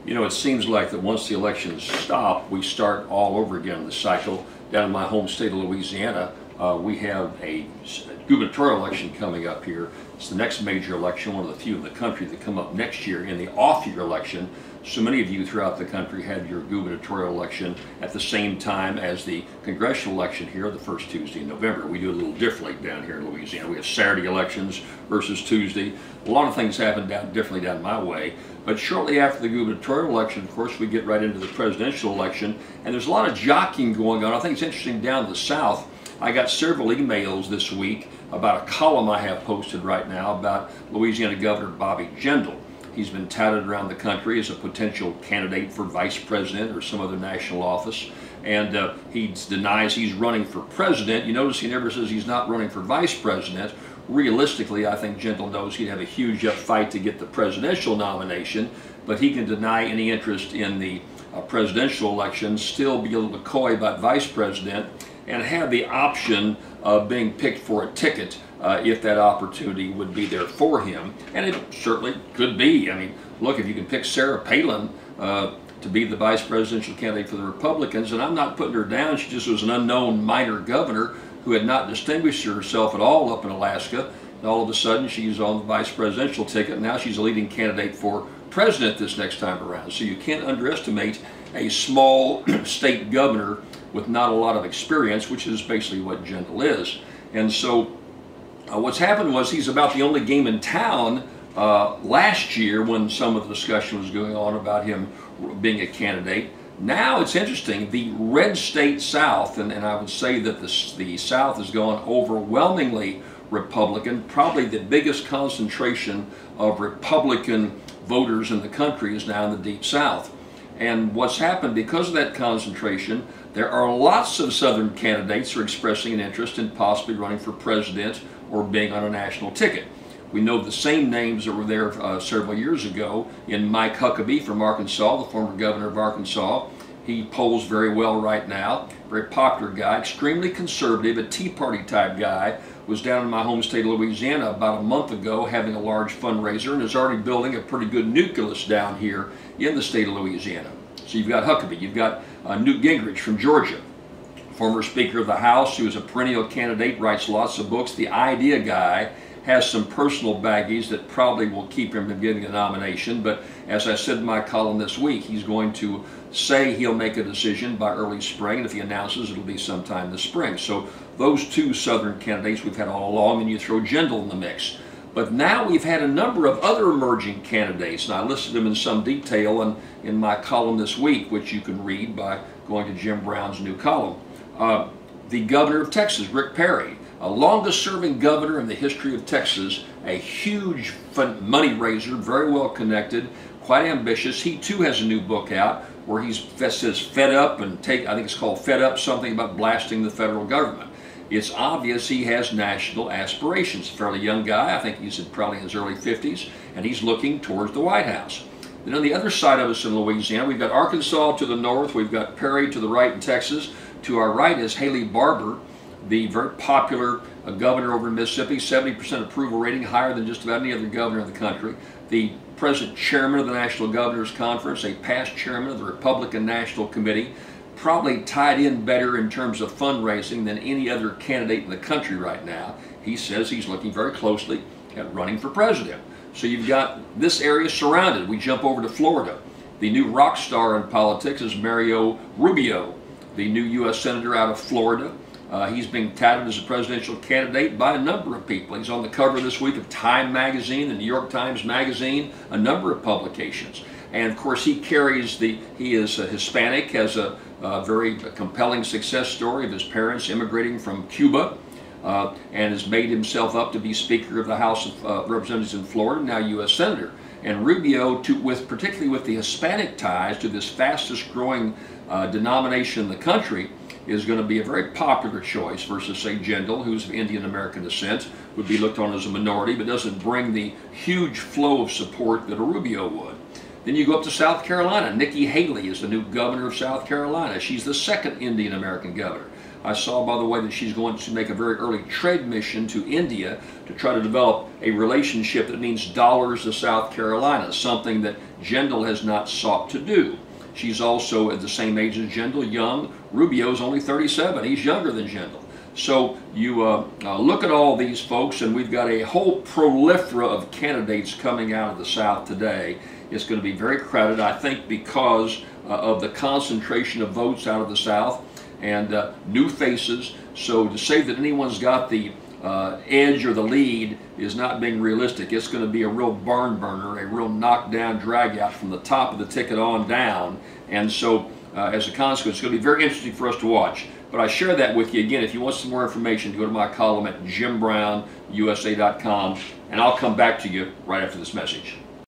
You know, it seems like that once the elections stop, we start all over again the cycle. Down in my home state of Louisiana, we have a gubernatorial election coming up here. It's the next major election, one of the few in the country that come up next year in the off-year election. So many of you throughout the country had your gubernatorial election at the same time as the congressional election here, the first Tuesday in November. We do it a little differently down here in Louisiana. We have Saturday elections versus Tuesday. A lot of things happen differently down my way. But shortly after the gubernatorial election, of course, we get right into the presidential election. And there's a lot of jockeying going on. I think it's interesting down in the South. I got several emails this week about a column I have posted right now about Louisiana Governor Bobby Jindal. He's been touted around the country as a potential candidate for vice president or some other national office. And he denies he's running for president. You notice he never says he's not running for vice president. Realistically, I think Jindal knows he'd have a huge fight to get the presidential nomination, but he can deny any interest in the presidential election, still be a little coy about vice president, and have the option of being picked for a ticket if that opportunity would be there for him. And it certainly could be. I mean, look, if you can pick Sarah Palin to be the vice presidential candidate for the Republicans, and I'm not putting her down, she just was an unknown minor governor who had not distinguished herself at all up in Alaska, and all of a sudden she's on the vice presidential ticket, and now she's a leading candidate for president this next time around. So you can't underestimate a small state governor with not a lot of experience, which is basically what Jindal is. And so what's happened was he's about the only game in town last year when some of the discussion was going on about him being a candidate. Now it's interesting, the red state South, and I would say that the South has gone overwhelmingly Republican, probably the biggest concentration of Republican voters in the country is now in the Deep South. And what's happened because of that concentration, there are lots of Southern candidates who are expressing an interest in possibly running for president or being on a national ticket. We know the same names that were there several years ago in Mike Huckabee from Arkansas, the former governor of Arkansas. He polls very well right now, very popular guy, extremely conservative, a Tea Party type guy, was down in my home state of Louisiana about a month ago having a large fundraiser and is already building a pretty good nucleus down here in the state of Louisiana. So you've got Huckabee, you've got Newt Gingrich from Georgia, former Speaker of the House who is a perennial candidate, writes lots of books, the idea guy, has some personal baggage that probably will keep him from getting a nomination, but as I said in my column this week, he's going to say he'll make a decision by early spring, and if he announces it'll be sometime this spring. So those two Southern candidates we've had all along, and you throw Jindal in the mix. But now we've had a number of other emerging candidates, and I listed them in some detail in my column this week, which you can read by going to Jim Brown's new column. The governor of Texas, Rick Perry, a longest-serving governor in the history of Texas, a huge money raiser, very well connected, quite ambitious. He too has a new book out where he says fed up and I think it's called Fed Up, something about blasting the federal government. It's obvious he has national aspirations. A fairly young guy, I think he's probably in his early 50s, and he's looking towards the White House. Then on the other side of us in Louisiana, we've got Arkansas to the north, we've got Perry to the right in Texas. To our right is Haley Barbour, the very popular governor over in Mississippi, 70% approval rating, higher than just about any other governor in the country. The present chairman of the National Governors Conference, a past chairman of the Republican National Committee, probably tied in better in terms of fundraising than any other candidate in the country right now. He says he's looking very closely at running for president. So you've got this area surrounded. We jump over to Florida. The new rock star in politics is Mario Rubio, the new U.S. Senator out of Florida. He's being touted as a presidential candidate by a number of people. He's on the cover this week of Time magazine, the New York Times magazine, a number of publications. And of course he is Hispanic, has a very compelling success story of his parents immigrating from Cuba, and has made himself up to be Speaker of the House of Representatives in Florida, now U.S. Senator. And Rubio, particularly with the Hispanic ties to this fastest growing denomination in the country, is going to be a very popular choice versus, say, Jindal, who's of Indian American descent, would be looked on as a minority, but doesn't bring the huge flow of support that a Rubio would. Then you go up to South Carolina. Nikki Haley is the new governor of South Carolina. She's the second Indian American governor. I saw, by the way, that she's going to make a very early trade mission to India to try to develop a relationship that means dollars to South Carolina, something that Jindal has not sought to do. She's also at the same age as Jindal, young. Rubio's only 37. He's younger than Jindal. So you look at all these folks, and we've got a whole proliferation of candidates coming out of the South today. It's going to be very crowded, I think, because of the concentration of votes out of the South and new faces. So to say that anyone's got the edge or the lead is not being realistic. It's going to be a real barn burner, a real knockdown, drag out from the top of the ticket on down. And so as a consequence, it's going to be very interesting for us to watch. But I share that with you. Again, if you want some more information, go to my column at JimBrownUSA.com, and I'll come back to you right after this message.